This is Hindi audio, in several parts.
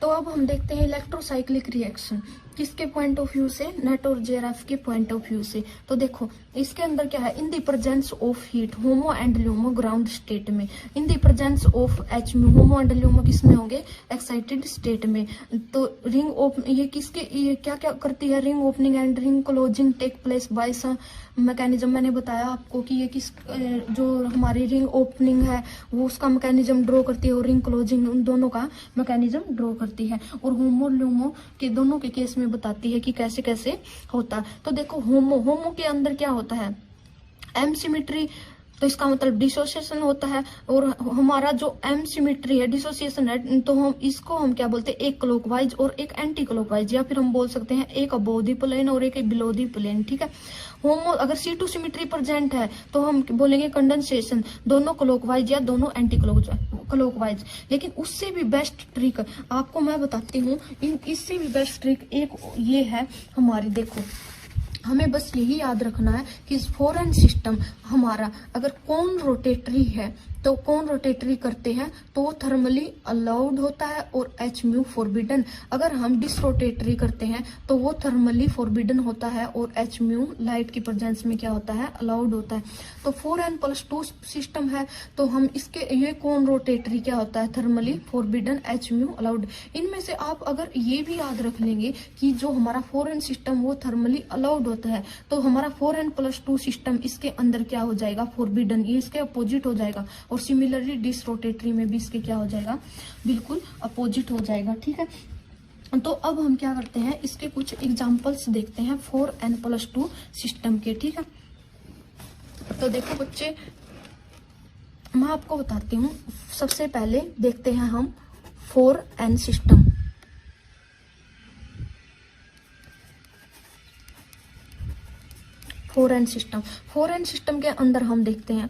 तो अब हम देखते हैं इलेक्ट्रोसाइक्लिक रिएक्शन किसके पॉइंट ऑफ व्यू से, नेट और जेआरएफ के पॉइंट ऑफ व्यू से। तो देखो इसके अंदर क्या है, in the presence of heat HOMO and LUMO ground state में, in the presence of H mu, HOMO and LUMO किसमें होंगे, एक्साइटेड स्टेट में। तो रिंग ओपन ये किसके, ये क्या क्या करती है, ring opening and ring closing take place by some mechanism. मैंने बताया आपको कि ये किस जो हमारी रिंग ओपनिंग है वो उसका मैकेनिज्म ड्रॉ करती है और रिंग क्लोजिंग उन दोनों का मैकेनिज्म ड्रॉ करती है। और होमो ल्यूमो के दोनों के केस में बताती है कि कैसे कैसे होता। तो देखो होमो के अंदर क्या होता है, एम सिमेट्री, तो इसका मतलब डिसोसिएशन होता है। और हमारा जो एम सिमेट्री है, डिसोसिएशन है, तो हम इसको हम क्या बोलते हैं, एक क्लॉकवाइज और एक एंटी क्लॉकवाइज, या फिर हम बोल सकते हैं एक अबोव द प्लेन और एक बिलो द प्लेन। ठीक है, होमो अगर C2 सिमेट्री प्रेजेंट है तो हम बोलेंगे कंडेंसेशन, दोनों क्लॉकवाइज या दोनों एंटी क्लॉकवाइज। लेकिन उससे भी बेस्ट ट्रिक आपको मैं बताती हूँ, इससे भी बेस्ट ट्रिक एक ये है हमारी। देखो हमें बस यही याद रखना है कि फॉरेन सिस्टम हमारा अगर कौन रोटेटरी है तो कौन रोटेटरी करते हैं तो वो थर्मली अलाउड होता है और एच म्यू फॉरबिडन। अगर हम डिसरोटेटरी करते हैं तो वो थर्मली फॉरबिडन होता है और एच म्यू लाइट की प्रेजेंस में क्या होता है, अलाउड होता है। तो 4n+2 सिस्टम है तो हम इसके ये कौन रोटेटरी क्या होता है, thermally forbidden, H mu allowed. इनमें से आप अगर ये भी याद रख लेंगे कि जो हमारा 4n सिस्टम वो थर्मली अलाउड होता है तो हमारा 4n+2 सिस्टम इसके अंदर क्या हो जाएगा, फॉरबिडन, ये इसके अपोजिट हो जाएगा। और सिमिलरली डिसरोटेटरी में भी इसके क्या हो जाएगा, बिल्कुल अपोजिट हो जाएगा। ठीक है, तो अब हम क्या करते हैं, इसके कुछ एग्जांपल्स देखते हैं 4n+2 सिस्टम के। ठीक है, तो देखो बच्चे मैं आपको बताती हूँ, सबसे पहले देखते हैं हम 4n system. Four N system के अंदर हम देखते हैं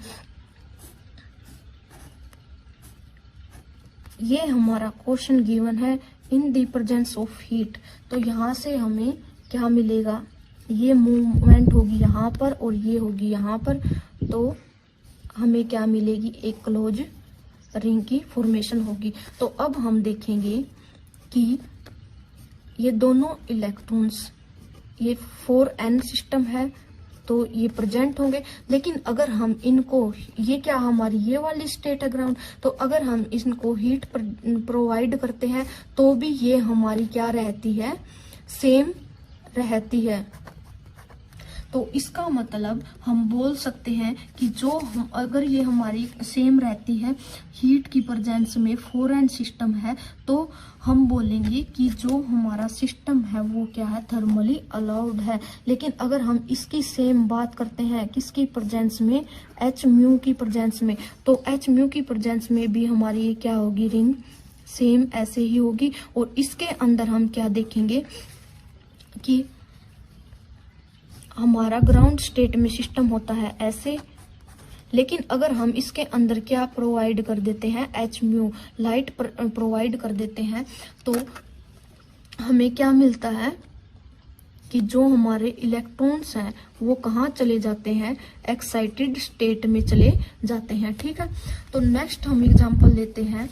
ये हमारा क्वेश्चन गिवन है, in the presence of heat. तो यहाँ से हमें क्या मिलेगा, ये मूवमेंट होगी यहाँ पर और ये होगी यहाँ पर, तो हमें क्या मिलेगी, एक क्लोज रिंग की फॉर्मेशन होगी। तो अब हम देखेंगे कि ये दोनों इलेक्ट्रॉन्स, ये 4n सिस्टम है तो ये प्रेजेंट होंगे। लेकिन अगर हम इनको, ये क्या हमारी ये वाली स्टेट है ग्राउंड, तो अगर हम इनको हीट प्रोवाइड करते हैं तो भी ये हमारी क्या रहती है, सेम रहती है। तो इसका मतलब हम बोल सकते हैं कि जो हम अगर ये हमारी सेम रहती है हीट की प्रेजेंस में 4n सिस्टम है तो हम बोलेंगे कि जो हमारा सिस्टम है वो क्या है, थर्मली अलाउड है। लेकिन अगर हम इसकी सेम बात करते हैं किसकी प्रेजेंस में, एच म्यू की प्रेजेंस में, तो एच म्यू की प्रेजेंस में भी हमारी ये क्या होगी, रिंग सेम ऐसे ही होगी। और इसके अंदर हम क्या देखेंगे कि हमारा ग्राउंड स्टेट में सिस्टम होता है ऐसे, लेकिन अगर हम इसके अंदर क्या प्रोवाइड कर देते हैं, एच म्यू लाइट प्रोवाइड कर देते हैं तो हमें क्या मिलता है कि जो हमारे इलेक्ट्रॉन्स हैं वो कहाँ चले जाते हैं, एक्साइटेड स्टेट में चले जाते हैं। ठीक है, तो नेक्स्ट हम एग्जांपल लेते हैं,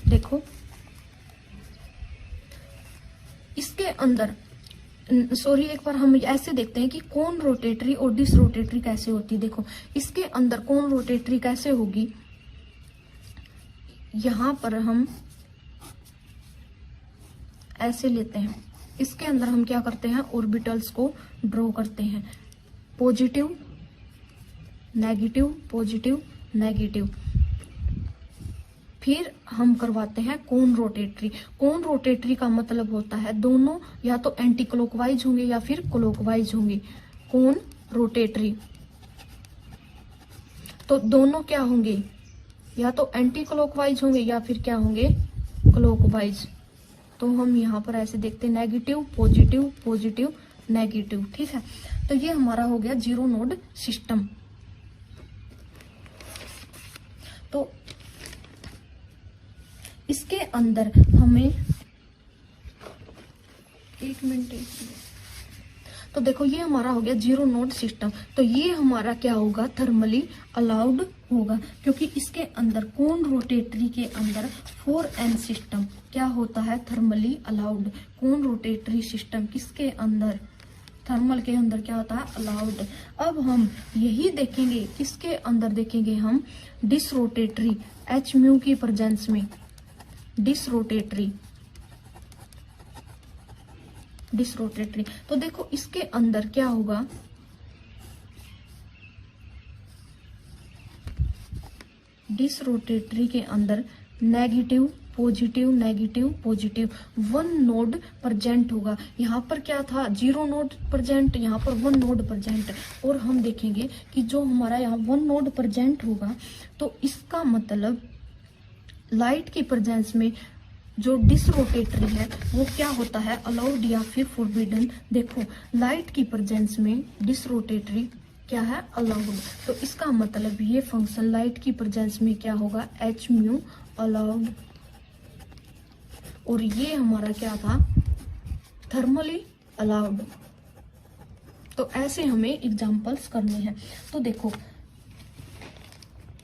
देखो इसके अंदर सॉरी एक बार हम ऐसे देखते हैं कि कौन रोटेटरी और डिस रोटेटरी कैसे होती है। देखो इसके अंदर कौन रोटेटरी कैसे होगी, यहां पर हम ऐसे लेते हैं, इसके अंदर हम क्या करते हैं, ऑर्बिटल्स को ड्रॉ करते हैं, पॉजिटिव नेगेटिव पॉजिटिव नेगेटिव। फिर हम करवाते हैं कोन रोटेटरी। कोन रोटेटरी का मतलब होता है दोनों या तो एंटी क्लॉकवाइज होंगे या फिर क्लॉकवाइज होंगे। कोन रोटेटरी तो दोनों क्या होंगे, या तो एंटी क्लॉकवाइज होंगे या फिर क्या होंगे, क्लॉकवाइज। तो हम यहाँ पर ऐसे देखते हैं नेगेटिव पॉजिटिव पॉजिटिव नेगेटिव। ठीक है, तो ये हमारा हो गया जीरो नोड सिस्टम। तो इसके अंदर हमें एक मिनट तो देखो ये हमारा हो गया जीरो नोड सिस्टम। तो ये हमारा क्या होगा, थर्मली अलाउड होगा, क्योंकि इसके अंदर कोन रोटेटरी के अंदर 4n सिस्टम क्या होता है, थर्मली अलाउड। कोन रोटेटरी सिस्टम किसके अंदर, थर्मल के अंदर क्या होता है, अलाउड। अब हम यही देखेंगे किसके अंदर, देखेंगे हम डिसरोटेटरी, एच म्यू की प्रेजेंस में, डिसरोटेटरी। तो देखो इसके अंदर क्या होगा, डिसरोटेटरी के अंदर negative positive, negative positive, one node present होगा। यहाँ पर क्या था, जीरो नोड प्रेजेंट, यहाँ पर वन नोड प्रेजेंट। और हम देखेंगे कि जो हमारा यहाँ वन नोड प्रेजेंट होगा, तो इसका मतलब लाइट की प्रेजेंस में जो डिसरोटेटरी है वो क्या होता है, अलाउड या फिर फॉरबिडन। देखो लाइट की प्रेजेंस में डिसरोटेटरी क्या है, अलाउड। तो इसका मतलब ये फंक्शन लाइट की प्रेजेंस में क्या होगा, एच म्यू अलाउड। और ये हमारा क्या था, थर्मली अलाउड। तो ऐसे हमें एग्जांपल्स करने हैं। तो देखो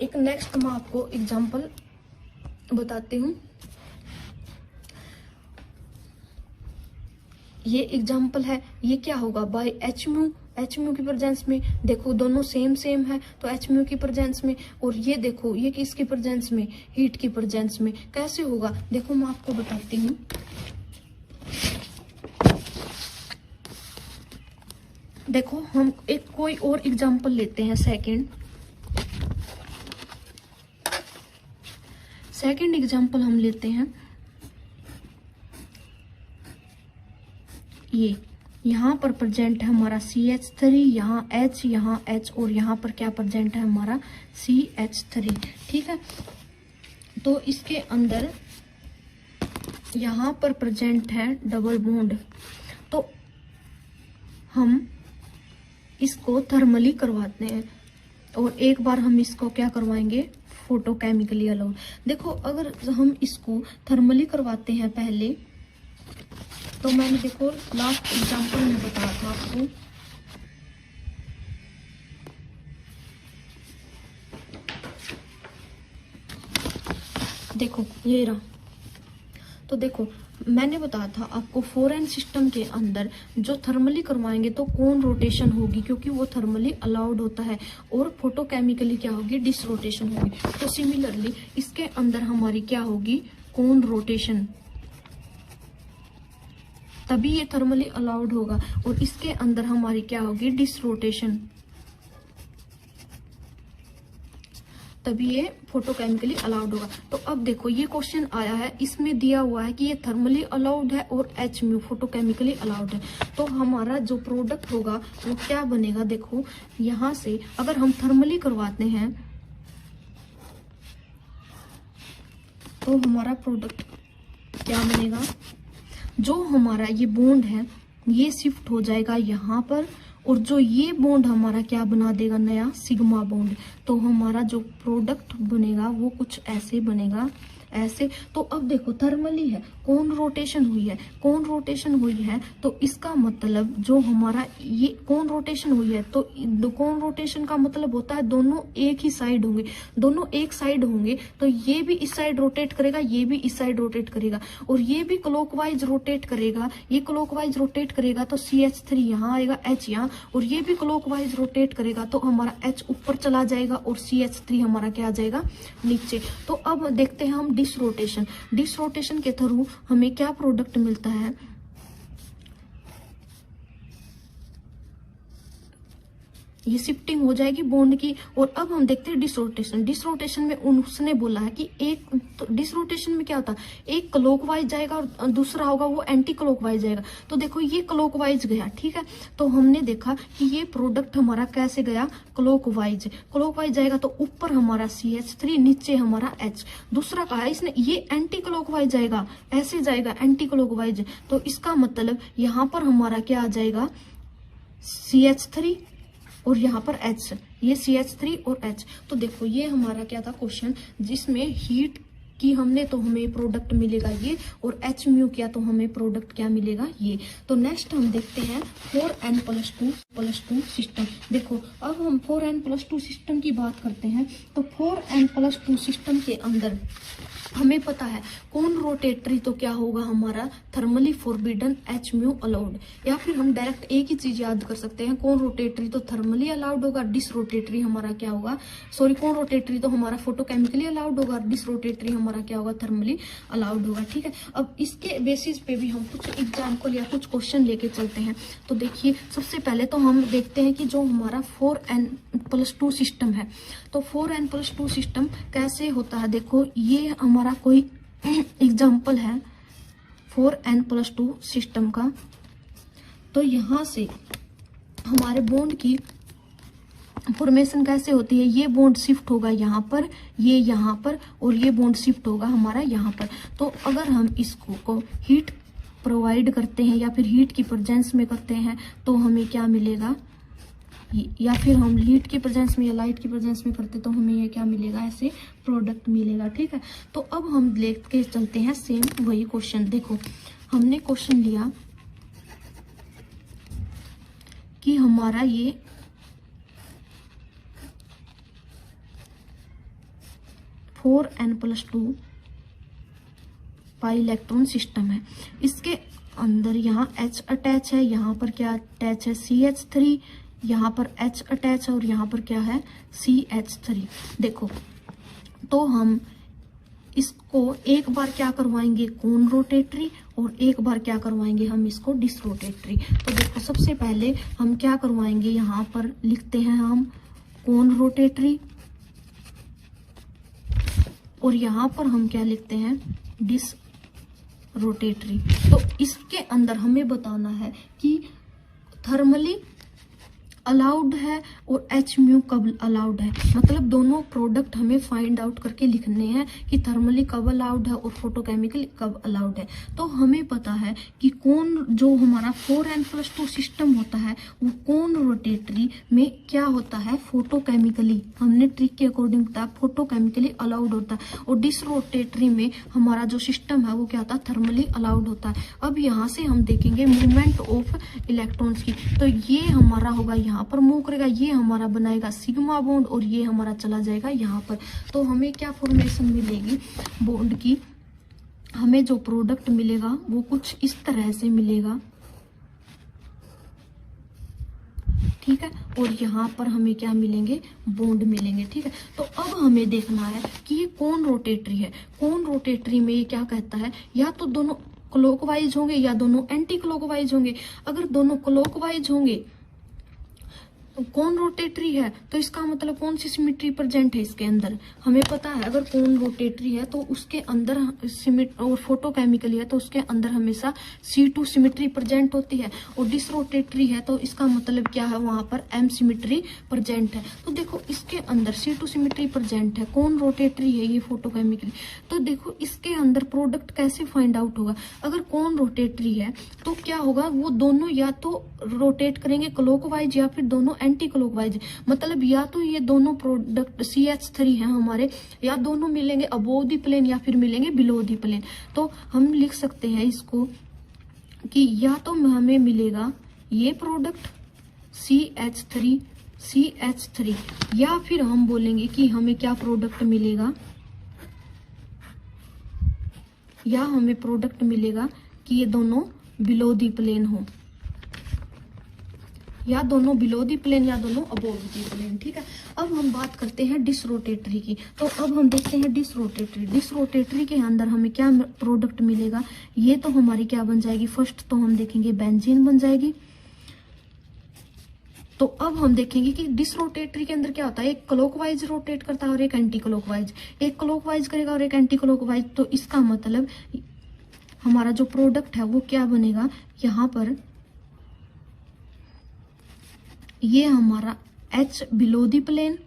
एक नेक्स्ट मैं आपको एग्जांपल बताती हूँ। ये एग्जाम्पल है, ये क्या होगा, by H mu, H mu की प्रेजेंस में। देखो दोनों सेम सेम है, तो एच म्यू की प्रेजेंस में। और ये देखो ये किसकी प्रेजेंस में, हीट की प्रेजेंस में। कैसे होगा, देखो मैं आपको बताती हूँ। देखो हम एक कोई और एग्जाम्पल लेते हैं, सेकंड एग्जाम्पल हम लेते हैं। ये यहाँ पर प्रेजेंट है हमारा CH3, यहाँ H, यहाँ H, और यहाँ पर क्या प्रेजेंट है हमारा CH3। ठीक है, तो इसके अंदर यहाँ पर प्रेजेंट है डबल बॉन्ड। तो हम इसको थर्मली करवाते हैं, और एक बार हम इसको क्या करवाएंगे, फोटोकेमिकली अलाउड। देखो अगर हम इसको थर्मली करवाते हैं पहले, तो मैंने देखो लास्ट एग्जांपल में बताया था आपको, देखो ये रहा। तो देखो मैंने बताया था आपको 4n सिस्टम के अंदर जो थर्मली करवाएंगे तो कोन रोटेशन होगी, क्योंकि वो थर्मली अलाउड होता है, और फोटोकेमिकली क्या होगी, डिसरोटेशन होगी। तो सिमिलरली इसके अंदर हमारी क्या होगी, कोन रोटेशन, तभी ये थर्मली अलाउड होगा। और इसके अंदर हमारी क्या होगी, डिसरोटेशन, तभी ये फोटोकेमिकली अलाउड होगा। तो अब देखो ये क्वेश्चन आया है, इसमें दिया हुआ है कि ये थर्मली अलाउड है और एच म्यू फोटोकेमिकली अलाउड है। तो हमारा जो प्रोडक्ट होगा वो क्या बनेगा, देखो यहां से अगर हम थर्मली करवाते हैं तो हमारा प्रोडक्ट क्या बनेगा, जो हमारा ये बॉन्ड है ये शिफ्ट हो जाएगा यहाँ पर, और जो ये बॉन्ड हमारा क्या बना देगा, नया सिग्मा बॉन्ड। तो हमारा जो प्रोडक्ट बनेगा वो कुछ ऐसे बनेगा, ऐसे। तो अब देखो थर्मली है, कोन रोटेशन हुई है, कोन रोटेशन हुई है, तो इसका मतलब जो हमारा ये कोन रोटेशन हुई है, तो कोन रोटेशन का मतलब होता है दोनों एक ही साइड होंगे, दोनों एक साइड होंगे। तो ये भी इस साइड रोटेट करेगा, ये भी इस साइड रोटेट करेगा, और ये भी क्लॉकवाइज रोटेट करेगा, ये क्लॉकवाइज रोटेट करेगा तो CH3 यहाँ आएगा, H यहाँ, और ये भी क्लॉकवाइज रोटेट करेगा तो हमारा H ऊपर चला जाएगा और CH3 हमारा क्या आ जाएगा, नीचे। तो अब देखते हैं हम डिसरोटेशन, डिसरोटेशन के थ्रू हमें क्या प्रोडक्ट मिलता है, ये शिफ्टिंग हो जाएगी बॉन्ड की। और अब हम देखते हैं डिसरोटेशन, डिसरोटेशन में उसने बोला है कि एक तो डिसरोटेशन में क्या होता है, एक क्लॉकवाइज जाएगा और दूसरा होगा वो एंटी क्लॉकवाइज जाएगा। तो देखो ये क्लॉकवाइज गया, ठीक है, तो हमने देखा कि ये प्रोडक्ट हमारा कैसे गया, क्लॉकवाइज, क्लॉकवाइज जाएगा तो ऊपर हमारा CH3, नीचे हमारा H। दूसरा कहा है इसने ये एंटी क्लॉकवाइज जाएगा, ऐसे जाएगा एंटी क्लॉकवाइज, तो इसका मतलब यहाँ पर हमारा क्या आ जाएगा, CH3 और यहाँ पर H, ये CH3 और H। तो देखो ये हमारा क्या था क्वेश्चन, जिसमें हीट की हमने तो हमें प्रोडक्ट मिलेगा ये, और एच म्यू किया तो हमें प्रोडक्ट क्या मिलेगा ये। तो नेक्स्ट हम देखते हैं 4n+2 सिस्टम। देखो अब हम 4n+2 सिस्टम की बात करते हैं। तो 4n+2 सिस्टम के अंदर हमें पता है कौन रोटेटरी तो क्या होगा हमारा thermally forbidden, H mu allowed. या फिर हम डायरेक्ट एक ही चीज याद कर सकते हैं, कौन रोटेटरी तो थर्मली अलाउड होगा, डिसरोटेटरी हमारा क्या होगा, सॉरी कौन रोटेटरी तो हमारा फोटोकेमिकली अलाउड होगा, डिसरोटेटरी हमारा क्या होगा, थर्मली अलाउड होगा। ठीक है, अब इसके बेसिस पे भी हम कुछ एग्जाम्पल या कुछ क्वेश्चन लेके चलते हैं। तो देखिए सबसे पहले तो हम देखते हैं कि जो हमारा 4n+2 सिस्टम है, तो 4n+2 सिस्टम कैसे होता है। देखो ये हमारा कोई एग्जाम्पल है 4n+2 सिस्टम का। तो यहां से हमारे बॉन्ड की फॉर्मेशन कैसे होती है, ये बॉन्ड शिफ्ट होगा यहाँ पर, ये यहाँ पर, और ये बॉन्ड शिफ्ट होगा हमारा यहाँ पर। तो अगर हम इसको को हीट प्रोवाइड करते हैं या फिर हीट की प्रेजेंस में करते हैं तो हमें क्या मिलेगा, या फिर हम हीट की प्रेजेंस में या लाइट की प्रेजेंस में करते तो हमें ये क्या मिलेगा, ऐसे प्रोडक्ट मिलेगा। ठीक है, तो अब हम लेके चलते हैं सेम वही क्वेश्चन। देखो हमने क्वेश्चन लिया कि हमारा ये (4n+2) पाई इलेक्ट्रॉन सिस्टम है। इसके अंदर यहाँ H अटैच है, यहाँ पर क्या अटैच है, CH3, यहाँ पर H अटैच है और यहाँ पर क्या है, CH3। देखो तो हम इसको एक बार क्या करवाएंगे, कौन रोटेटरी, और एक बार क्या करवाएंगे हम इसको डिसरोटेटरी। तो देखो सबसे पहले हम क्या करवाएंगे, यहाँ पर लिखते हैं हम कौन रोटेटरी, और यहाँ पर हम क्या लिखते हैं, डिस रोटेटरी। तो इसके अंदर हमें बताना है कि थर्मली अलाउड है और एच म्यू कब अलाउड है। मतलब दोनों प्रोडक्ट हमें फाइंड आउट करके लिखने हैं कि थर्मली कब अलाउड है और फोटोकेमिकली कब अलाउड है। तो हमें पता है कि कौन जो हमारा 4n+2 सिस्टम होता है वो कौन रोटेटरी में क्या होता है, फोटोकेमिकली, हमने ट्रिक के अकॉर्डिंग बताया फोटोकेमिकली अलाउड होता है, और डिसरोटेटरी में हमारा जो सिस्टम है वो क्या होता है, थर्मली अलाउड होता है। अब यहाँ से हम देखेंगे मूवमेंट ऑफ इलेक्ट्रॉन्स की। तो ये हमारा होगा यहाँ पर मूव करेगा, ये हमारा बनाएगा सिग्मा बॉन्ड, और ये हमारा चला जाएगा यहाँ पर। तो हमें क्या फॉर्मेशन मिलेगी बॉन्ड की, हमें जो प्रोडक्ट मिलेगा वो कुछ इस तरह से मिलेगा। ठीक है, और यहाँ पर हमें क्या मिलेंगे, बॉन्ड मिलेंगे। ठीक है, तो अब हमें देखना है कि ये कौन रोटेटरी है। कौन रोटेटरी में ये क्या कहता है, या तो दोनों क्लॉकवाइज होंगे या दोनों एंटी क्लॉकवाइज होंगे। अगर दोनों क्लॉकवाइज होंगे कौन रोटेटरी है, तो इसका मतलब कौन सी सिमेट्री प्रेजेंट है इसके अंदर, हमें पता है। अगर कौन रोटेटरी है तो उसके अंदर और फोटोकेमिकली है तो उसके अंदर हमेशा C2 सिमेट्री प्रेजेंट होती है, और डिसरोटेटरी है तो इसका मतलब क्या है, वहां पर M सिमेट्री प्रेजेंट है। तो देखो इसके अंदर C2 सिमेट्री प्रेजेंट है, कौन रोटेटरी है, ये फोटोकेमिकली। तो देखो इसके अंदर प्रोडक्ट कैसे फाइंड आउट होगा, अगर कौन रोटेटरी है तो क्या होगा, वो दोनों या तो रोटेट करेंगे क्लॉकवाइज या फिर दोनों एंटी क्लॉकवाइज। मतलब या तो ये दोनों प्रोडक्ट CH3 हैं हमारे, या दोनों मिलेंगे अबोव द प्लेन या फिर मिलेंगे बिलो द प्लेन। तो हम लिख सकते हैं इसको कि या तो हमें मिलेगा ये प्रोडक्ट CH3, या फिर हम बोलेंगे कि हमें क्या प्रोडक्ट मिलेगा, या हमें प्रोडक्ट मिलेगा कि ये दोनों बिलो द प्लेन हो, या दोनों बिलो दी प्लेन या दोनों अबोव दी प्लेन। ठीक है, अब हम बात करते हैं डिसरोटेटरी की। तो अब हम देखते हैं डिसरोटेटरी। डिसरोटेटरी के अंदर हमें क्या प्रोडक्ट मिलेगा, ये तो हमारी क्या बन जाएगी, फर्स्ट तो हम देखेंगे बेंजीन बन जाएगी। तो अब हम देखेंगे कि डिसरोटेटरी के अंदर क्या होता है, एक क्लॉकवाइज रोटेट करता है और एक एंटी क्लॉकवाइज, एक क्लॉकवाइज करेगा और एक एंटी क्लॉकवाइज। तो इसका मतलब हमारा जो प्रोडक्ट है वो क्या बनेगा, यहाँ पर ये हमारा H बिलो दी प्लेन,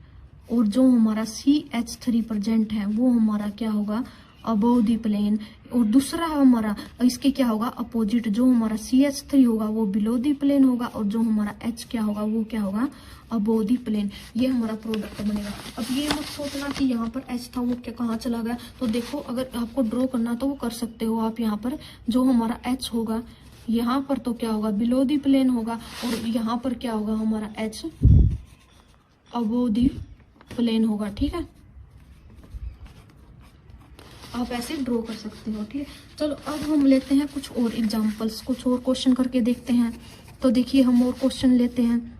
और जो हमारा CH3 प्रेजेंट है वो हमारा क्या होगा, अबव द प्लेन, और दूसरा हमारा इसके क्या होगा अपोजिट, जो हमारा CH3 होगा वो बिलो द प्लेन होगा, और जो हमारा H क्या होगा वो क्या होगा अबव द प्लेन। ये हमारा प्रोडक्ट बनेगा। अब ये मत सोचना कि यहाँ पर H था वो क्या कहाँ चला गया। तो देखो अगर आपको ड्रॉ करना तो वो कर सकते हो आप। यहाँ पर जो हमारा H होगा यहाँ पर तो क्या होगा बिलो द प्लेन होगा, और यहाँ पर क्या होगा हमारा H अबव द प्लेन होगा। ठीक है, आप ऐसे ड्रॉ कर सकते हो। ठीक है, चलो अब हम लेते हैं कुछ और एग्जांपल्स, कुछ और क्वेश्चन करके देखते हैं। तो देखिए हम और क्वेश्चन लेते हैं।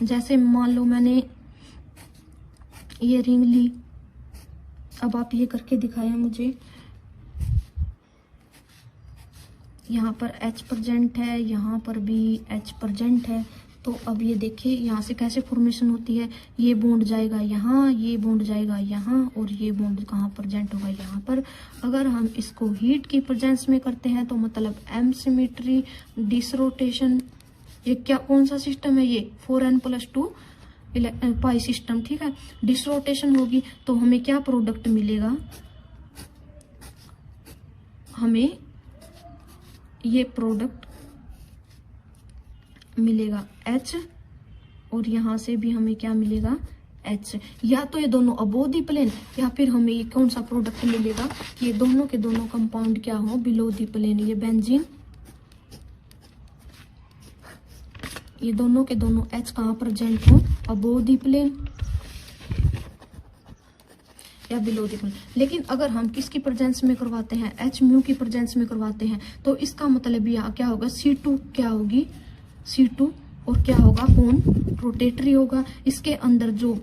जैसे मान लो मैंने ये रिंग ली, अब आप ये करके दिखाया मुझे। यहाँ पर H प्रेजेंट है, यहाँ पर भी H प्रेजेंट है। तो अब ये देखिए यहाँ से कैसे फॉर्मेशन होती है। ये बॉन्ड जाएगा यहाँ, ये बॉन्ड जाएगा यहाँ, और ये बॉन्ड कहाँ प्रेजेंट होगा यहाँ पर। अगर हम इसको हीट की प्रेजेंस में करते हैं तो मतलब M सिमेट्री, डिसरोटेशन, ये क्या कौन सा सिस्टम है, ये 4n+2 पाई सिस्टम। ठीक है, डिसरोटेशन होगी तो हमें क्या प्रोडक्ट मिलेगा, हमें ये प्रोडक्ट मिलेगा H, और यहां से भी हमें क्या मिलेगा H। या तो ये दोनों अबव द प्लेन, या फिर हमें ये कौन सा प्रोडक्ट मिलेगा कि ये दोनों के दोनों कंपाउंड क्या हो बिलो द प्लेन। ये बेंजीन, ये दोनों के दोनों H कहाँ प्रेजेंट हो अबव द प्लेन या बिलो द प्लेन। लेकिन अगर हम किसकी प्रेजेंस में करवाते हैं, H म्यू की प्रेजेंस में करवाते हैं, तो इसका मतलब यहाँ क्या होगा C2 क्या होगी C2, और क्या होगा कौन रोटेटरी होगा। इसके अंदर जो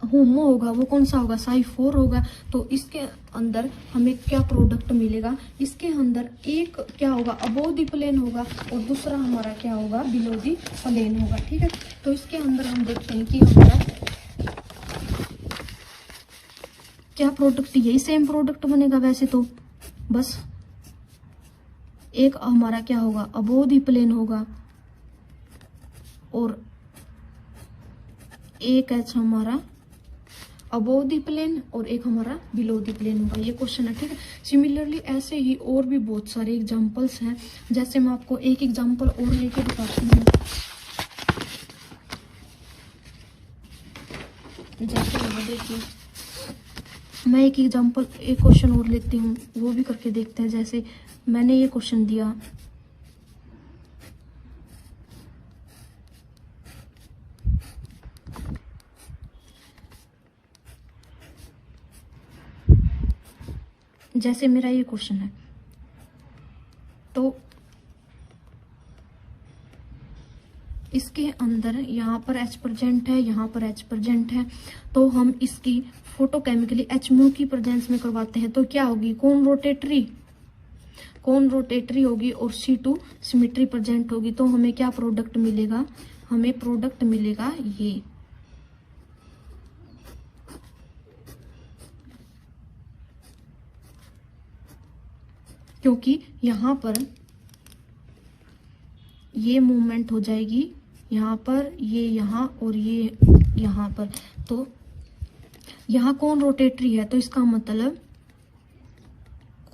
होमो होगा वो कौन सा होगा Psi4 होगा। तो इसके अंदर हमें क्या प्रोडक्ट मिलेगा, इसके अंदर एक क्या होगा अबव द प्लेन होगा, और दूसरा हमारा क्या होगा बिलो द प्लेन होगा। ठीक है, तो इसके अंदर हम देखते हैं कि हमारा क्या प्रोडक्ट, यही सेम प्रोडक्ट बनेगा वैसे तो, बस एक हमारा क्या होगा अबव द प्लेन होगा, और एक H हमारा अबव द प्लेन और एक हमारा बिलो द प्लेन होगा। ये क्वेश्चन है। ठीक है, सिमिलरली ऐसे ही और भी बहुत सारे एग्जांपल्स हैं। जैसे मैं आपको एक एग्जांपल और लेके दिखाती हूँ। जैसे यहाँ देखिए मैं एक एग्जांपल, एक क्वेश्चन और लेती हूँ, वो भी करके देखते हैं। जैसे मैंने ये क्वेश्चन दिया, जैसे मेरा ये क्वेश्चन है, तो इसके अंदर यहाँ पर H प्रेजेंट है, यहाँ पर H प्रेजेंट है। तो हम इसकी फोटोकेमिकली H म्यू की प्रेजेंस में करवाते हैं तो क्या होगी कौन रोटेटरी होगी, और C2 सिमेट्री प्रेजेंट होगी। तो हमें क्या प्रोडक्ट मिलेगा, हमें प्रोडक्ट मिलेगा ये, क्योंकि यहाँ पर ये मूवमेंट हो जाएगी यहाँ पर, ये यहाँ और ये यहाँ पर। तो यहाँ कौन रोटेटरी है, तो इसका मतलब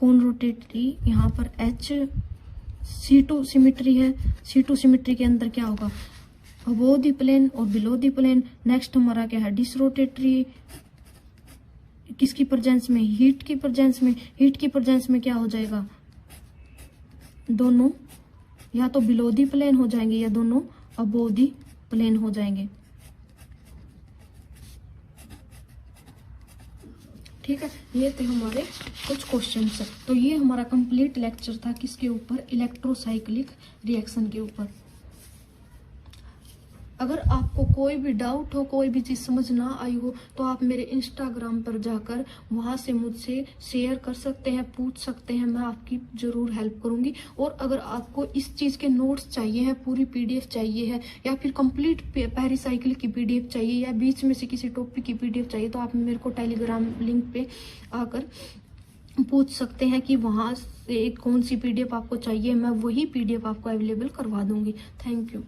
कौन रोटेटरी, यहाँ पर H C2 सिमेट्री है। C2 सिमेट्री के अंदर क्या होगा अबव द प्लेन और बिलो द प्लेन। नेक्स्ट हमारा क्या है डिसरोटेटरी, किसकी प्रेजेंस में, हीट की प्रेजेंस में। हीट की प्रेजेंस में क्या हो जाएगा, दोनों या तो बिलो द प्लेन हो जाएंगे या दोनों अबव द प्लेन हो जाएंगे। ठीक है, ये थे हमारे कुछ क्वेश्चंस। तो ये हमारा कंप्लीट लेक्चर था किसके ऊपर, इलेक्ट्रोसाइक्लिक रिएक्शन के ऊपर। अगर आपको कोई भी डाउट हो, कोई भी चीज समझ ना आई हो, तो आप मेरे इंस्टाग्राम पर जाकर वहां से मुझसे शेयर कर सकते हैं, पूछ सकते हैं, मैं आपकी जरूर हेल्प करूंगी। और अगर आपको इस चीज के नोट्स चाहिए हैं, पूरी पीडीएफ चाहिए है, या फिर कंप्लीट पेरिसाइकिल की पीडीएफ चाहिए, या बीच में से किसी टॉपिक की पीडीएफ चाहिए, तो आप मेरे को टेलीग्राम लिंक पे आकर पूछ सकते हैं कि वहां से कौन सी पीडीएफ आपको चाहिए। मैं वही पीडीएफ आपको अवेलेबल करवा दूंगी। Thank you.